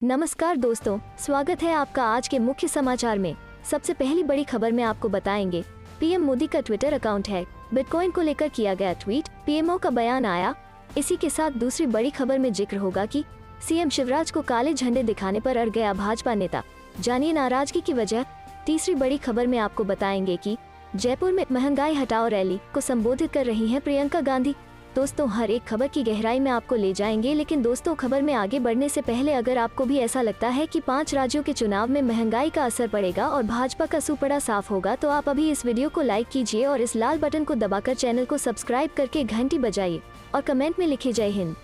नमस्कार दोस्तों, स्वागत है आपका आज के मुख्य समाचार में। सबसे पहली बड़ी खबर में आपको बताएंगे, पीएम मोदी का ट्विटर अकाउंट हैक, बिटकॉइन को लेकर किया गया ट्वीट, पीएमओ का बयान आया। इसी के साथ दूसरी बड़ी खबर में जिक्र होगा कि सीएम शिवराज को काले झंडे दिखाने पर अड़ गया भाजपा नेता, जानिए नाराजगी की वजह। तीसरी बड़ी खबर में आपको बताएंगे कि जयपुर में महंगाई हटाओ रैली को संबोधित कर रही हैं प्रियंका गांधी। दोस्तों, हर एक खबर की गहराई में आपको ले जाएंगे, लेकिन दोस्तों खबर में आगे बढ़ने से पहले अगर आपको भी ऐसा लगता है कि 5 राज्यों के चुनाव में महंगाई का असर पड़ेगा और भाजपा का सुपड़ा साफ होगा, तो आप अभी इस वीडियो को लाइक कीजिए और इस लाल बटन को दबाकर चैनल को सब्सक्राइब करके घंटी बजाइए और कमेंट में लिखे जय हिंद।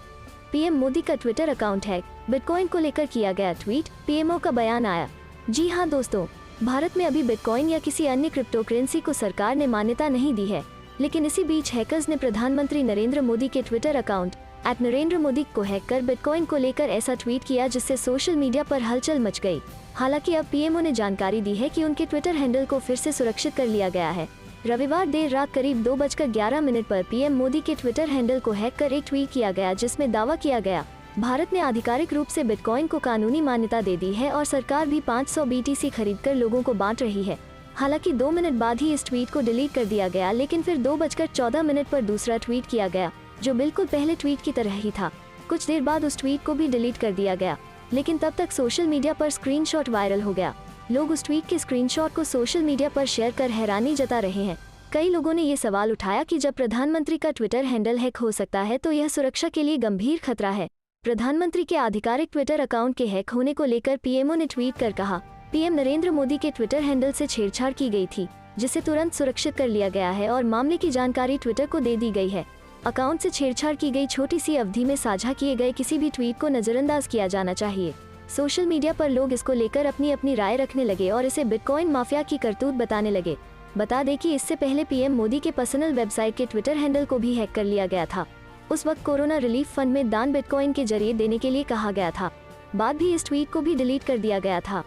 पीएम मोदी का ट्विटर अकाउंट हैक, बिटकॉइन को लेकर किया गया ट्वीट, पीएमओ का बयान आया। जी हाँ दोस्तों, भारत में अभी बिटकॉइन या किसी अन्य क्रिप्टो करेंसी को सरकार ने मान्यता नहीं दी है, लेकिन इसी बीच हैकर्स ने प्रधानमंत्री नरेंद्र मोदी के ट्विटर अकाउंट @नरेंद्र_मोदी को हैक कर बिटकॉइन को लेकर ऐसा ट्वीट किया, जिससे सोशल मीडिया पर हलचल मच गई। हालांकि अब पीएमओ ने जानकारी दी है कि उनके ट्विटर हैंडल को फिर से सुरक्षित कर लिया गया है। रविवार देर रात करीब 2:11 पर पीएम मोदी के ट्विटर हैंडल को हैक कर एक ट्वीट किया गया, जिसमें दावा किया गया भारत ने आधिकारिक रूप से बिटकॉइन को कानूनी मान्यता दे दी है और सरकार भी 500 BTC खरीदकर लोगों को बांट रही है। हालांकि 2 मिनट बाद ही इस ट्वीट को डिलीट कर दिया गया, लेकिन फिर 2:14 पर दूसरा ट्वीट किया गया, जो बिल्कुल पहले ट्वीट की तरह ही था। कुछ देर बाद उस ट्वीट को भी डिलीट कर दिया गया, लेकिन तब तक सोशल मीडिया पर स्क्रीनशॉट वायरल हो गया। लोग उस ट्वीट के स्क्रीनशॉट को सोशल मीडिया पर शेयर कर हैरानी जता रहे हैं। कई लोगों ने ये सवाल उठाया कि जब प्रधानमंत्री का ट्विटर हैंडल हैक हो सकता है, तो यह सुरक्षा के लिए गंभीर खतरा है। प्रधानमंत्री के आधिकारिक ट्विटर अकाउंट के हैक होने को लेकर पीएमओ ने ट्वीट कर कहा, पीएम नरेंद्र मोदी के ट्विटर हैंडल से छेड़छाड़ की गई थी, जिसे तुरंत सुरक्षित कर लिया गया है और मामले की जानकारी ट्विटर को दे दी गई है। अकाउंट से छेड़छाड़ की गई छोटी सी अवधि में साझा किए गए किसी भी ट्वीट को नजरअंदाज किया जाना चाहिए। सोशल मीडिया पर लोग इसको लेकर अपनी अपनी राय रखने लगे और इसे बिटकॉइन माफिया की करतूत बताने लगे। बता दें कि इससे पहले पीएम मोदी के पर्सनल वेबसाइट के ट्विटर हैंडल को भी हैक कर लिया गया था। उस वक्त कोरोना रिलीफ फंड में दान बिटकॉइन के जरिए देने के लिए कहा गया था। बाद भी इस ट्वीट को भी डिलीट कर दिया गया था।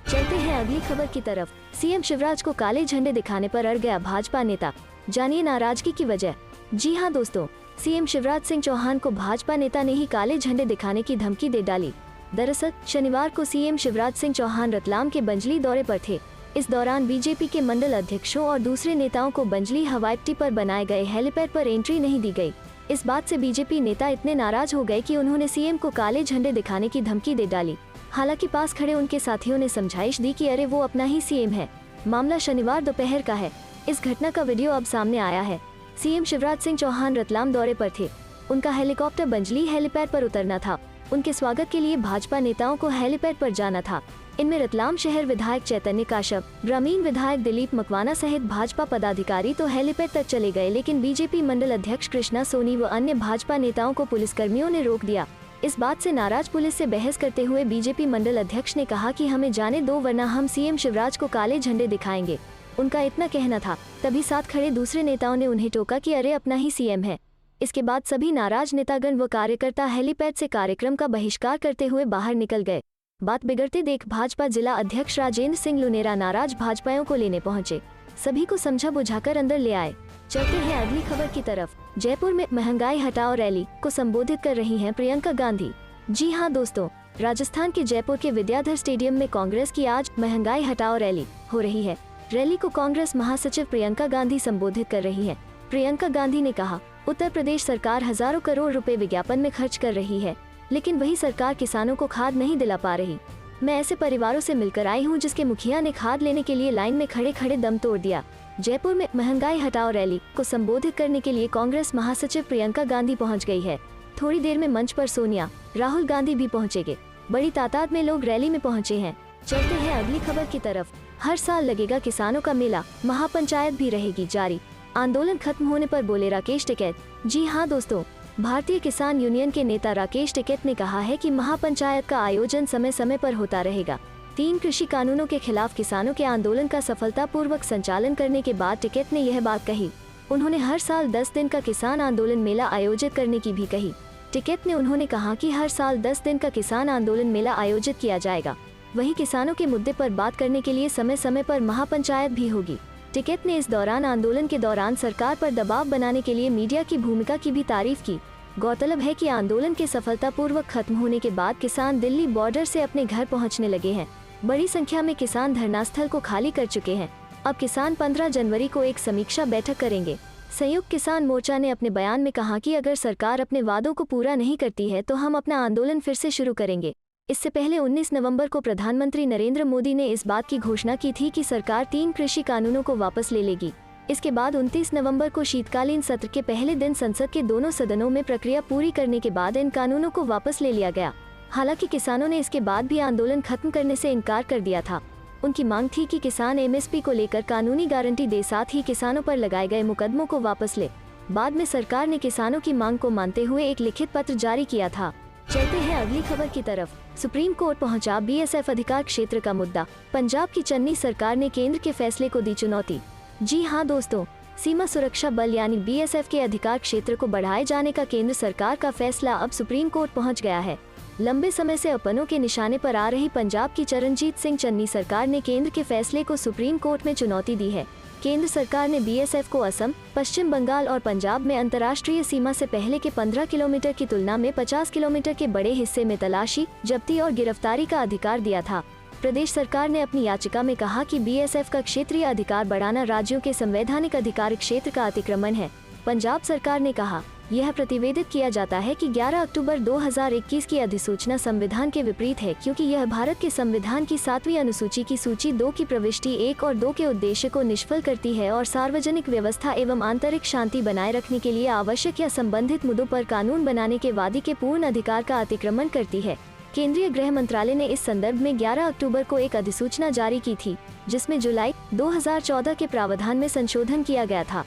चलते हैं अगली खबर की तरफ। सीएम शिवराज को काले झंडे दिखाने पर अड़ गया भाजपा नेता, जानिए नाराजगी की वजह। जी हाँ दोस्तों, सीएम शिवराज सिंह चौहान को भाजपा नेता ने ही काले झंडे दिखाने की धमकी दे डाली। दरअसल शनिवार को सीएम शिवराज सिंह चौहान रतलाम के बंजली दौरे पर थे। इस दौरान बीजेपी के मंडल अध्यक्षों और दूसरे नेताओं को बंजली हवाई अड्डे पर बनाए गए हेलीपैड पर एंट्री नहीं दी गई। इस बात से बीजेपी नेता इतने नाराज हो गए कि उन्होंने सीएम को काले झंडे दिखाने की धमकी दे डाली। हालांकि पास खड़े उनके साथियों ने समझाइश दी कि अरे वो अपना ही सीएम है। मामला शनिवार दोपहर का है। इस घटना का वीडियो अब सामने आया है। सीएम शिवराज सिंह चौहान रतलाम दौरे पर थे। उनका हेलीकॉप्टर बंजली हेलीपैड पर उतरना था। उनके स्वागत के लिए भाजपा नेताओं को हेलीपैड पर जाना था। इनमें रतलाम शहर विधायक चैतन्य काश्यप, ग्रामीण विधायक दिलीप मकवाना सहित भाजपा पदाधिकारी तो हेलीपैड तक चले गए, लेकिन बीजेपी मंडल अध्यक्ष कृष्णा सोनी व अन्य भाजपा नेताओं को पुलिसकर्मियों ने रोक दिया। इस बात से नाराज पुलिस से बहस करते हुए बीजेपी मंडल अध्यक्ष ने कहा कि हमें जाने दो, वरना हम सीएम शिवराज को काले झंडे दिखाएंगे। उनका इतना कहना था। तभी साथ खड़े दूसरे नेताओं ने उन्हें टोका कि अरे अपना ही सीएम है। इसके बाद सभी नाराज नेतागण व कार्यकर्ता हेलीपैड से कार्यक्रम का बहिष्कार करते हुए बाहर निकल गए। बात बिगड़ते देख भाजपा जिला अध्यक्ष राजेंद्र सिंह लुनेरा नाराज भाजपाइयों को लेने पहुंचे। सभी को समझा बुझाकर अंदर ले आए। चलते हैं अगली खबर की तरफ। जयपुर में महंगाई हटाओ रैली को संबोधित कर रही हैं प्रियंका गांधी। जी हाँ दोस्तों, राजस्थान के जयपुर के विद्याधर स्टेडियम में कांग्रेस की आज महंगाई हटाओ रैली हो रही है। रैली को कांग्रेस महासचिव प्रियंका गांधी संबोधित कर रही हैं। प्रियंका गांधी ने कहा, उत्तर प्रदेश सरकार हजारों करोड़ रुपए विज्ञापन में खर्च कर रही है, लेकिन वही सरकार किसानों को खाद नहीं दिला पा रही। मैं ऐसे परिवारों से मिलकर आई हूँ जिसके मुखिया ने खाद लेने के लिए लाइन में खड़े खड़े दम तोड़ दिया। जयपुर में महंगाई हटाओ रैली को संबोधित करने के लिए कांग्रेस महासचिव प्रियंका गांधी पहुंच गई है। थोड़ी देर में मंच पर सोनिया, राहुल गांधी भी पहुंचेंगे। बड़ी तादाद में लोग रैली में पहुंचे हैं। चलते हैं अगली खबर की तरफ। हर साल लगेगा किसानों का मेला, महापंचायत भी रहेगी जारी। आंदोलन खत्म होने पर बोले राकेश टिकैत। जी हाँ दोस्तों, भारतीय किसान यूनियन के नेता राकेश टिकैत ने कहा है कि महापंचायत का आयोजन समय समय पर होता रहेगा। 3 कृषि कानूनों के खिलाफ किसानों के आंदोलन का सफलतापूर्वक संचालन करने के बाद टिकैत ने यह बात कही। उन्होंने हर साल 10 दिन का किसान आंदोलन मेला आयोजित करने की भी कही। टिकैत ने उन्होंने कहा कि हर साल 10 दिन का किसान आंदोलन मेला आयोजित किया जाएगा। वहीं किसानों के मुद्दे पर बात करने के लिए समय समय पर महापंचायत भी होगी। टिकैत ने इस दौरान आंदोलन के दौरान सरकार पर दबाव बनाने के लिए मीडिया की भूमिका की भी तारीफ की। गौरतलब है कि आंदोलन के सफलतापूर्वक खत्म होने के बाद किसान दिल्ली बॉर्डर से अपने घर पहुंचने लगे हैं। बड़ी संख्या में किसान धरनास्थल को खाली कर चुके हैं। अब किसान 15 जनवरी को एक समीक्षा बैठक करेंगे। संयुक्त किसान मोर्चा ने अपने बयान में कहा कि अगर सरकार अपने वादों को पूरा नहीं करती है तो हम अपना आंदोलन फिर से शुरू करेंगे। इससे पहले 19 नवंबर को प्रधानमंत्री नरेंद्र मोदी ने इस बात की घोषणा की थी कि सरकार 3 कृषि कानूनों को वापस ले लेगी। इसके बाद 29 नवंबर को शीतकालीन सत्र के पहले दिन संसद के दोनों सदनों में प्रक्रिया पूरी करने के बाद इन कानूनों को वापस ले लिया गया। हालांकि किसानों ने इसके बाद भी आंदोलन खत्म करने से इनकार कर दिया था। उनकी मांग थी कि किसान एमएसपी को लेकर कानूनी गारंटी दे, साथ ही किसानों पर लगाए गए मुकदमों को वापस ले। बाद में सरकार ने किसानों की मांग को मानते हुए एक लिखित पत्र जारी किया था। चलते हैं अगली खबर की तरफ। सुप्रीम कोर्ट पहुंचा बीएसएफ अधिकार क्षेत्र का मुद्दा। पंजाब की चन्नी सरकार ने केंद्र के फैसले को दी चुनौती। जी हां दोस्तों, सीमा सुरक्षा बल यानी बीएसएफ के अधिकार क्षेत्र को बढ़ाए जाने का केंद्र सरकार का फैसला अब सुप्रीम कोर्ट पहुंच गया है। लंबे समय से अपनों के निशाने पर आ रही पंजाब की चरणजीत सिंह चन्नी सरकार ने केंद्र के फैसले को सुप्रीम कोर्ट में चुनौती दी है। केंद्र सरकार ने बीएसएफ को असम, पश्चिम बंगाल और पंजाब में अंतर्राष्ट्रीय सीमा से पहले के 15 किलोमीटर की तुलना में 50 किलोमीटर के बड़े हिस्से में तलाशी, जब्ती और गिरफ्तारी का अधिकार दिया था। प्रदेश सरकार ने अपनी याचिका में कहा कि बीएसएफ का क्षेत्रीय अधिकार बढ़ाना राज्यों के संवैधानिक अधिकार क्षेत्र का अतिक्रमण है। पंजाब सरकार ने कहा, यह प्रतिवेदित किया जाता है कि 11 अक्टूबर 2021 की अधिसूचना संविधान के विपरीत है, क्योंकि यह भारत के संविधान की 7वीं अनुसूची की सूची 2 की प्रविष्टि 1 और 2 के उद्देश्य को निष्फल करती है और सार्वजनिक व्यवस्था एवं आंतरिक शांति बनाए रखने के लिए आवश्यक या संबंधित मुद्दों पर कानून बनाने के वादी के पूर्ण अधिकार का अतिक्रमण करती है। केंद्रीय गृह मंत्रालय ने इस संदर्भ में 11 अक्टूबर को एक अधिसूचना जारी की थी, जिसमें जुलाई 2014 के प्रावधान में संशोधन किया गया था।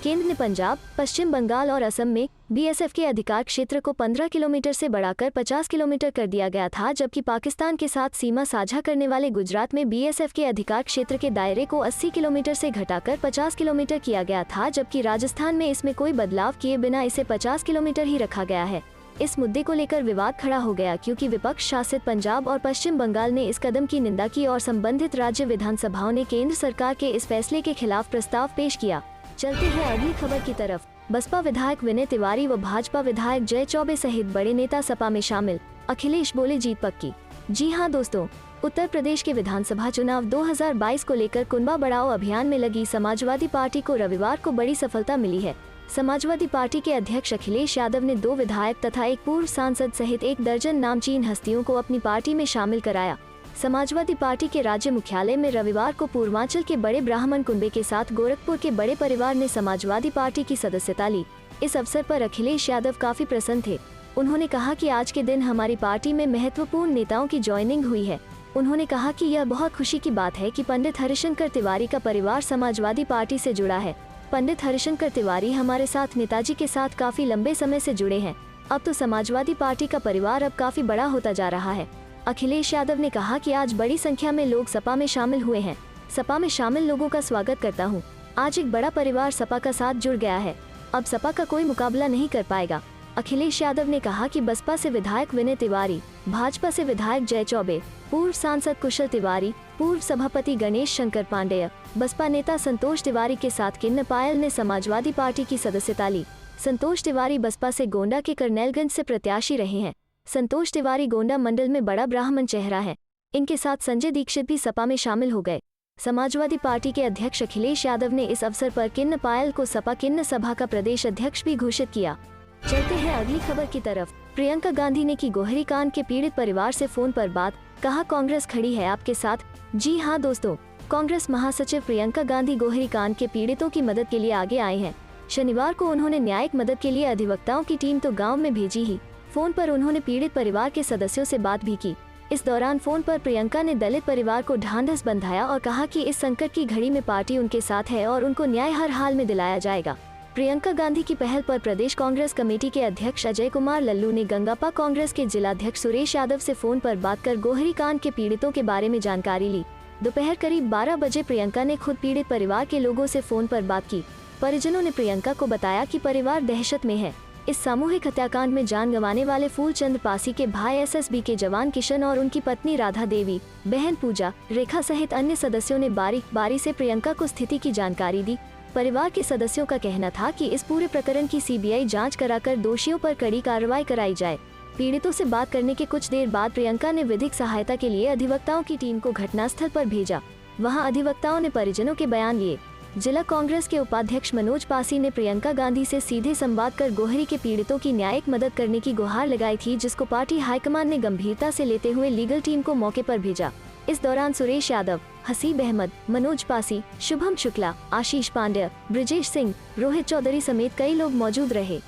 केंद्र ने पंजाब, पश्चिम बंगाल और असम में बीएसएफ के अधिकार क्षेत्र को 15 किलोमीटर से बढ़ाकर 50 किलोमीटर कर दिया गया था, जबकि पाकिस्तान के साथ सीमा साझा करने वाले गुजरात में बीएसएफ के अधिकार क्षेत्र के दायरे को 80 किलोमीटर से घटाकर 50 किलोमीटर किया गया था, जबकि राजस्थान में इसमें कोई बदलाव किए बिना इसे 50 किलोमीटर ही रखा गया है। इस मुद्दे को लेकर विवाद खड़ा हो गया, क्योंकि विपक्ष शासित पंजाब और पश्चिम बंगाल ने इस कदम की निंदा की और संबंधित राज्य विधानसभाओं ने केंद्र सरकार के इस फैसले के खिलाफ प्रस्ताव पेश किया। चलते हैं अगली खबर की तरफ। बसपा विधायक विनय तिवारी व भाजपा विधायक जय चौबे सहित बड़े नेता सपा में शामिल। अखिलेश बोले जीत पक्की। जी हां दोस्तों, उत्तर प्रदेश के विधानसभा चुनाव 2022 को लेकर कुनबा बढ़ाओ अभियान में लगी समाजवादी पार्टी को रविवार को बड़ी सफलता मिली है। समाजवादी पार्टी के अध्यक्ष अखिलेश यादव ने 2 विधायक तथा एक पूर्व सांसद सहित 1 दर्जन नामचीन हस्तियों को अपनी पार्टी में शामिल कराया। समाजवादी पार्टी के राज्य मुख्यालय में रविवार को पूर्वांचल के बड़े ब्राह्मण कुनबे के साथ गोरखपुर के बड़े परिवार ने समाजवादी पार्टी की सदस्यता ली। इस अवसर पर अखिलेश यादव काफी प्रसन्न थे। उन्होंने कहा कि आज के दिन हमारी पार्टी में महत्वपूर्ण नेताओं की ज्वाइनिंग हुई है। उन्होंने कहा कि यह बहुत खुशी की बात है कि पंडित हरिशंकर तिवारी का परिवार समाजवादी पार्टी से जुड़ा है। पंडित हरिशंकर तिवारी हमारे साथ नेताजी के साथ काफी लंबे समय से जुड़े हैं। अब तो समाजवादी पार्टी का परिवार अब काफी बड़ा होता जा रहा है। अखिलेश यादव ने कहा कि आज बड़ी संख्या में लोग सपा में शामिल हुए हैं। सपा में शामिल लोगों का स्वागत करता हूं। आज एक बड़ा परिवार सपा का साथ जुड़ गया है। अब सपा का कोई मुकाबला नहीं कर पाएगा। अखिलेश यादव ने कहा कि बसपा से विधायक विनय तिवारी, भाजपा से विधायक जय चौबे, पूर्व सांसद कुशल तिवारी, पूर्व सभापति गणेश शंकर पांडेय, बसपा नेता संतोष तिवारी के साथ किन्न पायल ने समाजवादी पार्टी की सदस्यता ली। संतोष तिवारी बसपा से गोंडा के करनैलगंज से प्रत्याशी रहे हैं। संतोष तिवारी गोंडा मंडल में बड़ा ब्राह्मण चेहरा है। इनके साथ संजय दीक्षित भी सपा में शामिल हो गए। समाजवादी पार्टी के अध्यक्ष अखिलेश यादव ने इस अवसर पर किन्न पायल को सपा किन्न सभा का प्रदेश अध्यक्ष भी घोषित किया। चलते हैं अगली खबर की तरफ। प्रियंका गांधी ने की गोहरी कांड के पीड़ित परिवार से फोन पर बात, कहा कांग्रेस खड़ी है आपके साथ। जी हां दोस्तों, कांग्रेस महासचिव प्रियंका गांधी गोहरी कांड के पीड़ितों की मदद के लिए आगे आए हैं। शनिवार को उन्होंने न्यायिक मदद के लिए अधिवक्ताओं की टीम तो गाँव में भेजी ही, फोन पर उन्होंने पीड़ित परिवार के सदस्यों से बात भी की। इस दौरान फोन पर प्रियंका ने दलित परिवार को ढांढस बंधाया और कहा कि इस संकट की घड़ी में पार्टी उनके साथ है और उनको न्याय हर हाल में दिलाया जाएगा। प्रियंका गांधी की पहल पर प्रदेश कांग्रेस कमेटी के अध्यक्ष अजय कुमार लल्लू ने गंगापा कांग्रेस के जिलाध्यक्ष सुरेश यादव से फोन पर बात कर गोहरी कांड के पीड़ितों के बारे में जानकारी ली। दोपहर करीब 12 बजे प्रियंका ने खुद पीड़ित परिवार के लोगों से फोन पर बात की। परिजनों ने प्रियंका को बताया कि परिवार दहशत में है। इस सामूहिक हत्याकांड में जान गंवाने वाले फूलचंद पासी के भाई एसएसबी के जवान किशन और उनकी पत्नी राधा देवी, बहन पूजा, रेखा सहित अन्य सदस्यों ने बारी बारी से प्रियंका को स्थिति की जानकारी दी। परिवार के सदस्यों का कहना था कि इस पूरे प्रकरण की सीबीआई जांच कराकर दोषियों पर कड़ी कार्रवाई कराई जाए। पीड़ितों से बात करने के कुछ देर बाद प्रियंका ने विधिक सहायता के लिए अधिवक्ताओं की टीम को घटनास्थल पर भेजा। वहां अधिवक्ताओं ने परिजनों के बयान लिए। जिला कांग्रेस के उपाध्यक्ष मनोज पासी ने प्रियंका गांधी से सीधे संवाद कर गोहरी के पीड़ितों की न्यायिक मदद करने की गुहार लगाई थी, जिसको पार्टी हाईकमान ने गंभीरता से लेते हुए लीगल टीम को मौके पर भेजा। इस दौरान सुरेश यादव, हसीब अहमद, मनोज पासी, शुभम शुक्ला, आशीष पांड्या, ब्रिजेश सिंह, रोहित चौधरी समेत कई लोग मौजूद रहे।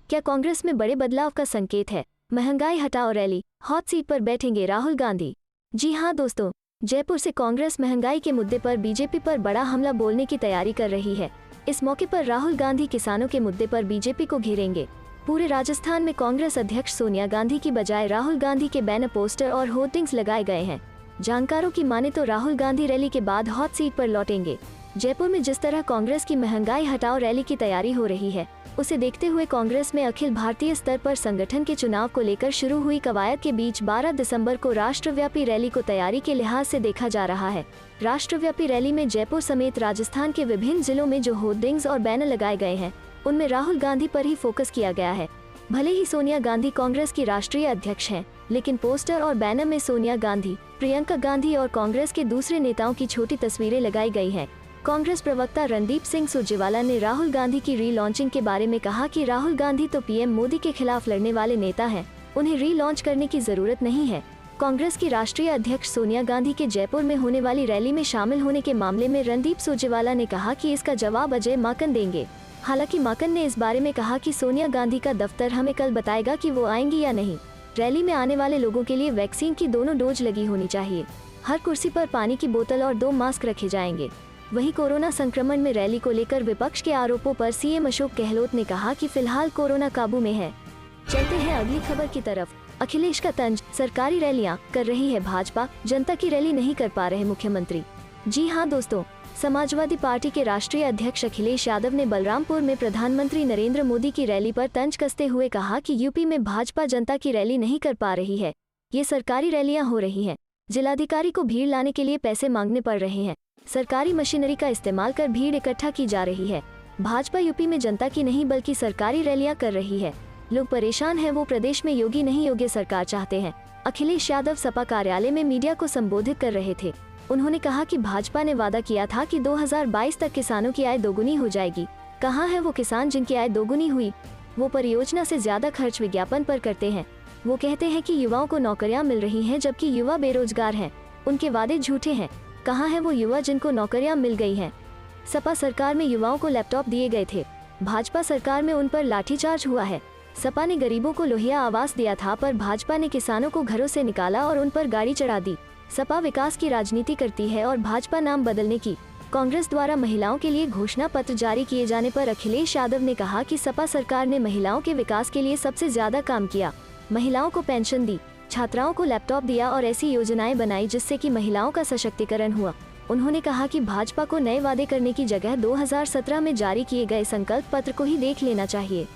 क्या कांग्रेस में बड़े बदलाव का संकेत है? महंगाई हटाओ रैली, हॉट सीट पर बैठेंगे राहुल गांधी। जी हां दोस्तों, जयपुर से कांग्रेस महंगाई के मुद्दे पर बीजेपी पर बड़ा हमला बोलने की तैयारी कर रही है। इस मौके पर राहुल गांधी किसानों के मुद्दे पर बीजेपी को घेरेंगे। पूरे राजस्थान में कांग्रेस अध्यक्ष सोनिया गांधी की बजाय राहुल गांधी के बैनर, पोस्टर और होर्डिंग्स लगाए गए हैं। जानकारों की माने तो राहुल गांधी रैली के बाद हॉट सीट पर लौटेंगे। जयपुर में जिस तरह कांग्रेस की महंगाई हटाओ रैली की तैयारी हो रही है, उसे देखते हुए कांग्रेस में अखिल भारतीय स्तर पर संगठन के चुनाव को लेकर शुरू हुई कवायद के बीच 12 दिसंबर को राष्ट्रव्यापी रैली को तैयारी के लिहाज से देखा जा रहा है। राष्ट्रव्यापी रैली में जयपुर समेत राजस्थान के विभिन्न जिलों में जो होर्डिंग्स और बैनर लगाए गए हैं, उनमें राहुल गांधी पर ही फोकस किया गया है। भले ही सोनिया गांधी कांग्रेस की राष्ट्रीय अध्यक्ष हैं, लेकिन पोस्टर और बैनर में सोनिया गांधी, प्रियंका गांधी और कांग्रेस के दूसरे नेताओं की छोटी तस्वीरें लगाई गई हैं। कांग्रेस प्रवक्ता रणदीप सिंह सुरजेवाला ने राहुल गांधी की री-लॉन्चिंग के बारे में कहा कि राहुल गांधी तो पीएम मोदी के खिलाफ लड़ने वाले नेता हैं, उन्हें री-लॉन्च करने की जरूरत नहीं है। कांग्रेस की राष्ट्रीय अध्यक्ष सोनिया गांधी के जयपुर में होने वाली रैली में शामिल होने के मामले में रणदीप सुरजेवाला ने कहा कि इसका जवाब अजय माकन देंगे। हालांकि माकन ने इस बारे में कहा कि सोनिया गांधी का दफ्तर हमें कल बताएगा कि वो आएंगी या नहीं। रैली में आने वाले लोगों के लिए वैक्सीन की दोनों डोज लगी होनी चाहिए। हर कुर्सी पर पानी की बोतल और 2 मास्क रखे जाएंगे। वहीं कोरोना संक्रमण में रैली को लेकर विपक्ष के आरोपों पर सीएम अशोक गहलोत ने कहा कि फिलहाल कोरोना काबू में है। चलते हैं अगली खबर की तरफ। अखिलेश का तंज, सरकारी रैलियां कर रही है भाजपा, जनता की रैली नहीं कर पा रहे मुख्यमंत्री। जी हां दोस्तों, समाजवादी पार्टी के राष्ट्रीय अध्यक्ष अखिलेश यादव ने बलरामपुर में प्रधानमंत्री नरेंद्र मोदी की रैली पर तंज कसते हुए कहा कि यूपी में भाजपा जनता की रैली नहीं कर पा रही है, ये सरकारी रैलियां हो रही हैं। जिलाधिकारी को भीड़ लाने के लिए पैसे मांगने पड़ रहे हैं। सरकारी मशीनरी का इस्तेमाल कर भीड़ इकट्ठा की जा रही है। भाजपा यूपी में जनता की नहीं बल्कि सरकारी रैलियां कर रही है। लोग परेशान हैं, वो प्रदेश में योगी नहीं योग्य सरकार चाहते हैं। अखिलेश यादव सपा कार्यालय में मीडिया को संबोधित कर रहे थे। उन्होंने कहा कि भाजपा ने वादा किया था कि 2022 तक किसानों की आय दोगुनी हो जाएगी। कहाँ है वो किसान जिनकी आय दोगुनी हुई? वो परियोजना से ज्यादा खर्च विज्ञापन पर करते हैं। वो कहते हैं कि युवाओं को नौकरियां मिल रही हैं, जबकि युवा बेरोजगार हैं। उनके वादे झूठे हैं। कहाँ है वो युवा जिनको नौकरियां मिल गई हैं? सपा सरकार में युवाओं को लैपटॉप दिए गए थे, भाजपा सरकार में उन पर लाठीचार्ज हुआ है। सपा ने गरीबों को लोहिया आवास दिया था, पर भाजपा ने किसानों को घरों से निकाला और उन पर गाड़ी चढ़ा दी। सपा विकास की राजनीति करती है और भाजपा नाम बदलने की। कांग्रेस द्वारा महिलाओं के लिए घोषणा पत्र जारी किए जाने पर अखिलेश यादव ने कहा कि सपा सरकार ने महिलाओं के विकास के लिए सबसे ज्यादा काम किया। महिलाओं को पेंशन दी, छात्राओं को लैपटॉप दिया और ऐसी योजनाएं बनाई जिससे कि महिलाओं का सशक्तिकरण हुआ। उन्होंने कहा कि भाजपा को नए वादे करने की जगह 2017 में जारी किए गए संकल्प पत्र को ही देख लेना चाहिए।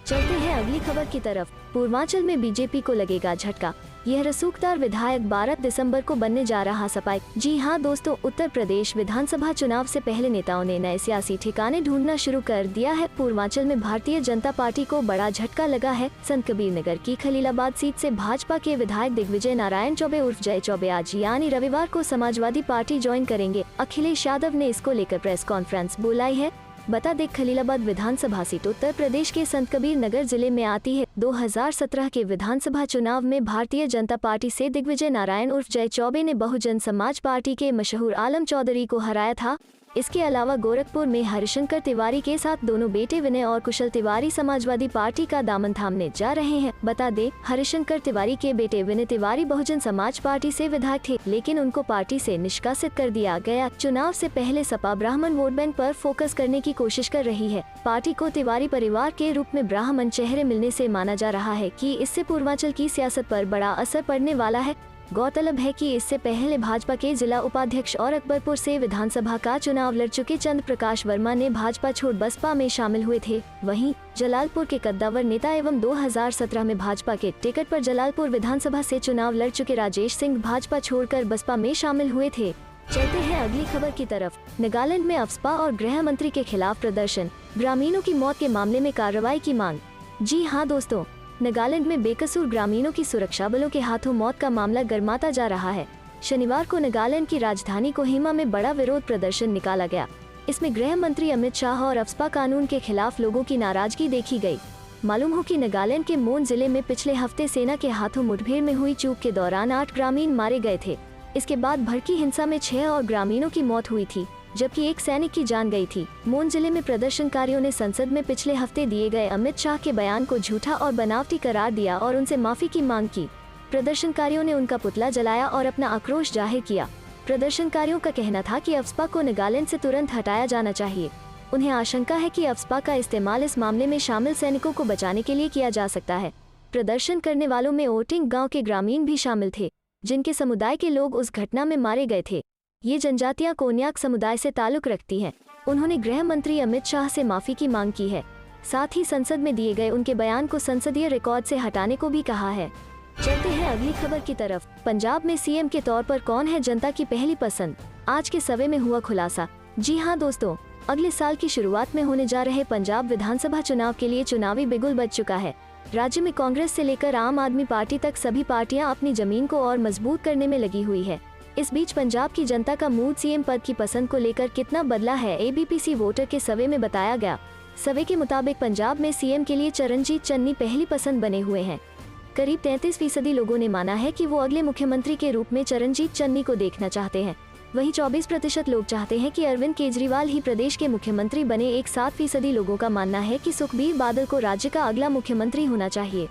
चलते हैं अगली खबर की तरफ। पूर्वांचल में बीजेपी को लगेगा झटका, यह रसूखदार विधायक 12 दिसंबर को बनने जा रहा सपा। जी हां दोस्तों, उत्तर प्रदेश विधानसभा चुनाव से पहले नेताओं ने नए सियासी ठिकाने ढूंढना शुरू कर दिया है। पूर्वांचल में भारतीय जनता पार्टी को बड़ा झटका लगा है। संत कबीर नगर की खलीलाबाद सीट से भाजपा के विधायक दिग्विजय नारायण चौबे उर्फ जय चौबे आज यानी रविवार को समाजवादी पार्टी ज्वाइन करेंगे। अखिलेश यादव ने इसको लेकर प्रेस कॉन्फ्रेंस बुलाई है। बता दें, खलीलाबाद विधानसभा सीट उत्तर प्रदेश के संत कबीर नगर जिले में आती है। 2017 के विधानसभा चुनाव में भारतीय जनता पार्टी से दिग्विजय नारायण उर्फ जय चौबे ने बहुजन समाज पार्टी के मशहूर आलम चौधरी को हराया था। इसके अलावा गोरखपुर में हरिशंकर तिवारी के साथ दोनों बेटे विनय और कुशल तिवारी समाजवादी पार्टी का दामन थामने जा रहे हैं। बता दें, हरिशंकर तिवारी के बेटे विनय तिवारी बहुजन समाज पार्टी से विधायक थे, लेकिन उनको पार्टी से निष्कासित कर दिया गया। चुनाव से पहले सपा ब्राह्मण वोट बैंक पर फोकस करने की कोशिश कर रही है। पार्टी को तिवारी परिवार के रूप में ब्राह्मण चेहरे मिलने से माना जा रहा है कि इससे पूर्वांचल की सियासत पर बड़ा असर पड़ने वाला है। गौरतलब है कि इससे पहले भाजपा के जिला उपाध्यक्ष और अकबरपुर से विधानसभा का चुनाव लड़ चुके चंद्र प्रकाश वर्मा ने भाजपा छोड़ बसपा में शामिल हुए थे। वहीं जलालपुर के कद्दावर नेता एवं 2017 में भाजपा के टिकट पर जलालपुर विधानसभा से चुनाव लड़ चुके राजेश सिंह भाजपा छोड़कर बसपा में शामिल हुए थे। चलते हैं अगली खबर की तरफ। नागालैंड में अफस्पा और गृह मंत्री के खिलाफ प्रदर्शन, ग्रामीणों की मौत के मामले में कार्रवाई की मांग। जी हाँ दोस्तों, नागालैंड में बेकसूर ग्रामीणों की सुरक्षा बलों के हाथों मौत का मामला गर्माता जा रहा है। शनिवार को नागालैंड की राजधानी कोहिमा में बड़ा विरोध प्रदर्शन निकाला गया। इसमें गृह मंत्री अमित शाह और अफस्पा कानून के खिलाफ लोगों की नाराजगी देखी गई। मालूम हो कि नागालैंड के मोन जिले में पिछले हफ्ते सेना के हाथों मुठभेड़ में हुई चूक के दौरान 8 ग्रामीण मारे गए थे। इसके बाद भड़की हिंसा में 6 और ग्रामीणों की मौत हुई थी, जबकि एक सैनिक की जान गई थी। मोन जिले में प्रदर्शनकारियों ने संसद में पिछले हफ्ते दिए गए अमित शाह के बयान को झूठा और बनावटी करार दिया और उनसे माफी की मांग की। प्रदर्शनकारियों ने उनका पुतला जलाया और अपना आक्रोश जाहिर किया। प्रदर्शनकारियों का कहना था कि अफस्पा को नागालैंड से तुरंत हटाया जाना चाहिए। उन्हें आशंका है कि अफस्पा का इस्तेमाल इस मामले में शामिल सैनिकों को बचाने के लिए किया जा सकता है। प्रदर्शन करने वालों में ओटिंग गांव के ग्रामीण भी शामिल थे, जिनके समुदाय के लोग उस घटना में मारे गए थे। ये जनजातियां कोन्याक समुदाय से ताल्लुक रखती हैं। उन्होंने गृह मंत्री अमित शाह से माफी की मांग की है। साथ ही संसद में दिए गए उनके बयान को संसदीय रिकॉर्ड से हटाने को भी कहा है। चलते हैं अगली खबर की तरफ। पंजाब में सीएम के तौर पर कौन है जनता की पहली पसंद? आज के सवे में हुआ खुलासा। जी हाँ दोस्तों, अगले साल की शुरुआत में होने जा रहे पंजाब विधानसभा चुनाव के लिए चुनावी बिगुल बज चुका है। राज्य में कांग्रेस से लेकर आम आदमी पार्टी तक सभी पार्टियां अपनी जमीन को और मजबूत करने में लगी हुई है। इस बीच पंजाब की जनता का मूड सीएम पद की पसंद को लेकर कितना बदला है, एबीपीसी वोटर के सर्वे में बताया गया। सर्वे के मुताबिक पंजाब में सीएम के लिए चरणजीत चन्नी पहली पसंद बने हुए हैं। करीब 33% लोगों ने माना है कि वो अगले मुख्यमंत्री के रूप में चरणजीत चन्नी को देखना चाहते हैं। वहीं 24% लोग चाहते हैं कि अरविंद केजरीवाल ही प्रदेश के मुख्यमंत्री बने। 7% लोगों का मानना है कि सुखबीर बादल को राज्य का अगला मुख्यमंत्री होना चाहिए।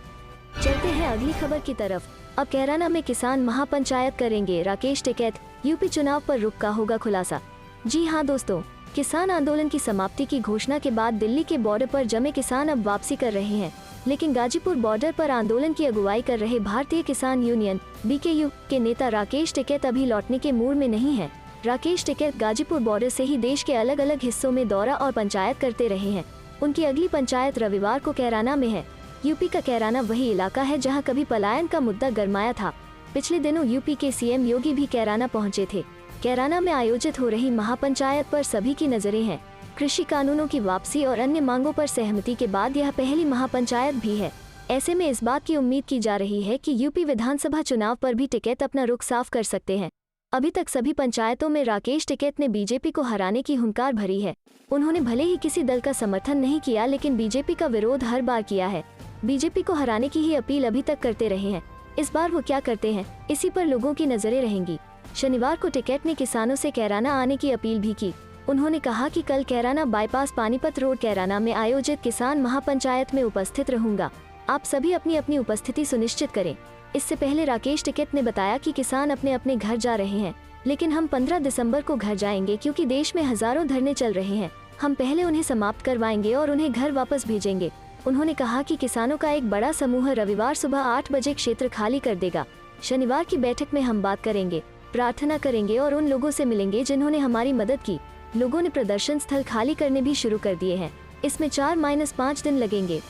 चलते हैं अगली खबर की तरफ। अब कैराना में किसान महापंचायत करेंगे, राकेश टिकैत। यूपी चुनाव पर रुख का होगा खुलासा। जी हाँ दोस्तों, किसान आंदोलन की समाप्ति की घोषणा के बाद दिल्ली के बॉर्डर पर जमे किसान अब वापसी कर रहे हैं, लेकिन गाजीपुर बॉर्डर पर आंदोलन की अगुवाई कर रहे भारतीय किसान यूनियन बीकेयू के नेता राकेश टिकैत अभी लौटने के मूड में नहीं है। राकेश टिकैत गाजीपुर बॉर्डर से ही देश के अलग अलग हिस्सों में दौरा और पंचायत करते रहे हैं। उनकी अगली पंचायत रविवार को कैराना में है। यूपी का कैराना वही इलाका है जहां कभी पलायन का मुद्दा गरमाया था। पिछले दिनों यूपी के सीएम योगी भी कैराना पहुंचे थे। कैराना में आयोजित हो रही महापंचायत पर सभी की नजरें हैं। कृषि कानूनों की वापसी और अन्य मांगों पर सहमति के बाद यह पहली महापंचायत भी है। ऐसे में इस बात की उम्मीद की जा रही है कि यूपी विधानसभा चुनाव पर भी टिकैत अपना रुख साफ कर सकते हैं। अभी तक सभी पंचायतों में राकेश टिकैत ने बीजेपी को हराने की हुंकार भरी है। उन्होंने भले ही किसी दल का समर्थन नहीं किया, लेकिन बीजेपी का विरोध हर बार किया है। बीजेपी को हराने की ही अपील अभी तक करते रहे हैं। इस बार वो क्या करते हैं, इसी पर लोगों की नजरें रहेंगी। शनिवार को टिकैत ने किसानों से कैराना आने की अपील भी की। उन्होंने कहा कि कल कैराना बाईपास पानीपत रोड कैराना में आयोजित किसान महापंचायत में उपस्थित रहूंगा। आप सभी अपनी अपनी उपस्थिति सुनिश्चित करें। इससे पहले राकेश टिकैत ने बताया कि किसान अपने अपने घर जा रहे हैं, लेकिन हम 15 दिसंबर को घर जाएंगे क्योंकि देश में हजारों धरने चल रहे हैं। हम पहले उन्हें समाप्त करवाएंगे और उन्हें घर वापस भेजेंगे। उन्होंने कहा कि किसानों का एक बड़ा समूह रविवार सुबह 8 बजे क्षेत्र खाली कर देगा। शनिवार की बैठक में हम बात करेंगे, प्रार्थना करेंगे और उन लोगों से मिलेंगे जिन्होंने हमारी मदद की। लोगों ने प्रदर्शन स्थल खाली करने भी शुरू कर दिए हैं। इसमें 4-5 दिन लगेंगे।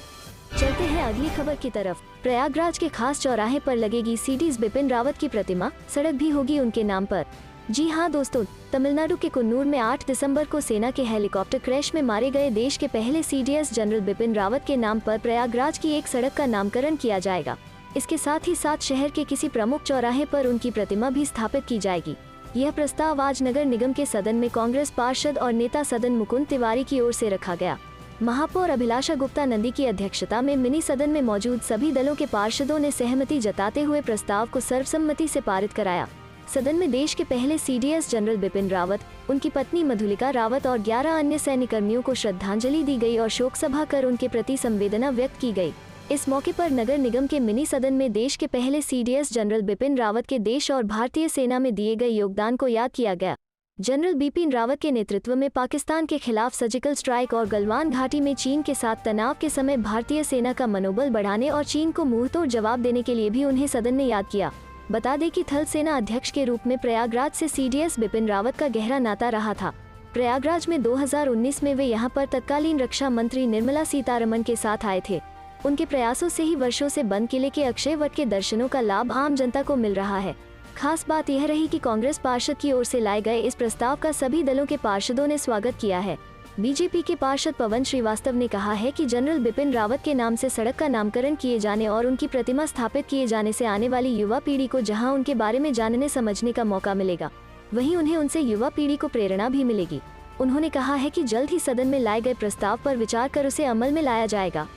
चलते हैं अगली खबर की तरफ। प्रयागराज के खास चौराहे पर लगेगी सीडीएस बिपिन रावत की प्रतिमा, सड़क भी होगी उनके नाम पर। जी हाँ दोस्तों, तमिलनाडु के कुन्नूर में 8 दिसंबर को सेना के हेलीकॉप्टर क्रैश में मारे गए देश के पहले सीडीएस जनरल बिपिन रावत के नाम पर प्रयागराज की एक सड़क का नामकरण किया जाएगा। इसके साथ ही साथ शहर के किसी प्रमुख चौराहे पर उनकी प्रतिमा भी स्थापित की जाएगी। यह प्रस्ताव आज नगर निगम के सदन में कांग्रेस पार्षद और नेता सदन मुकुंद तिवारी की ओर से रखा गया। महापौर अभिलाषा गुप्ता नंदी की अध्यक्षता में मिनी सदन में मौजूद सभी दलों के पार्षदों ने सहमति जताते हुए प्रस्ताव को सर्वसम्मति से पारित कराया। सदन में देश के पहले सीडीएस जनरल बिपिन रावत, उनकी पत्नी मधुलिका रावत और 11 अन्य सैन्यकर्मियों को श्रद्धांजलि दी गई और शोक सभा कर उनके प्रति संवेदना व्यक्त की गई। इस मौके पर नगर निगम के मिनी सदन में देश के पहले सीडीएस जनरल बिपिन रावत के देश और भारतीय सेना में दिए गए योगदान को याद किया गया। जनरल बिपिन रावत के नेतृत्व में पाकिस्तान के खिलाफ सर्जिकल स्ट्राइक और गलवान घाटी में चीन के साथ तनाव के समय भारतीय सेना का मनोबल बढ़ाने और चीन को मुंहतोड़ जवाब देने के लिए भी उन्हें सदन ने याद किया। बता दें कि थल सेना अध्यक्ष के रूप में प्रयागराज से सीडीएस बिपिन रावत का गहरा नाता रहा था। प्रयागराज में 2019 में वे यहां पर तत्कालीन रक्षा मंत्री निर्मला सीतारमण के साथ आए थे। उनके प्रयासों से ही वर्षों से बंद किले के अक्षय वट के दर्शनों का लाभ आम जनता को मिल रहा है। खास बात यह रही कि कांग्रेस पार्षद की ओर से लाए गए इस प्रस्ताव का सभी दलों के पार्षदों ने स्वागत किया है। बीजेपी के पार्षद पवन श्रीवास्तव ने कहा है कि जनरल बिपिन रावत के नाम से सड़क का नामकरण किए जाने और उनकी प्रतिमा स्थापित किए जाने से आने वाली युवा पीढ़ी को जहां उनके बारे में जानने समझने का मौका मिलेगा, वहीं उन्हें उनसे युवा पीढ़ी को प्रेरणा भी मिलेगी। उन्होंने कहा है कि जल्द ही सदन में लाए गए प्रस्ताव पर विचार कर उसे अमल में लाया जाएगा।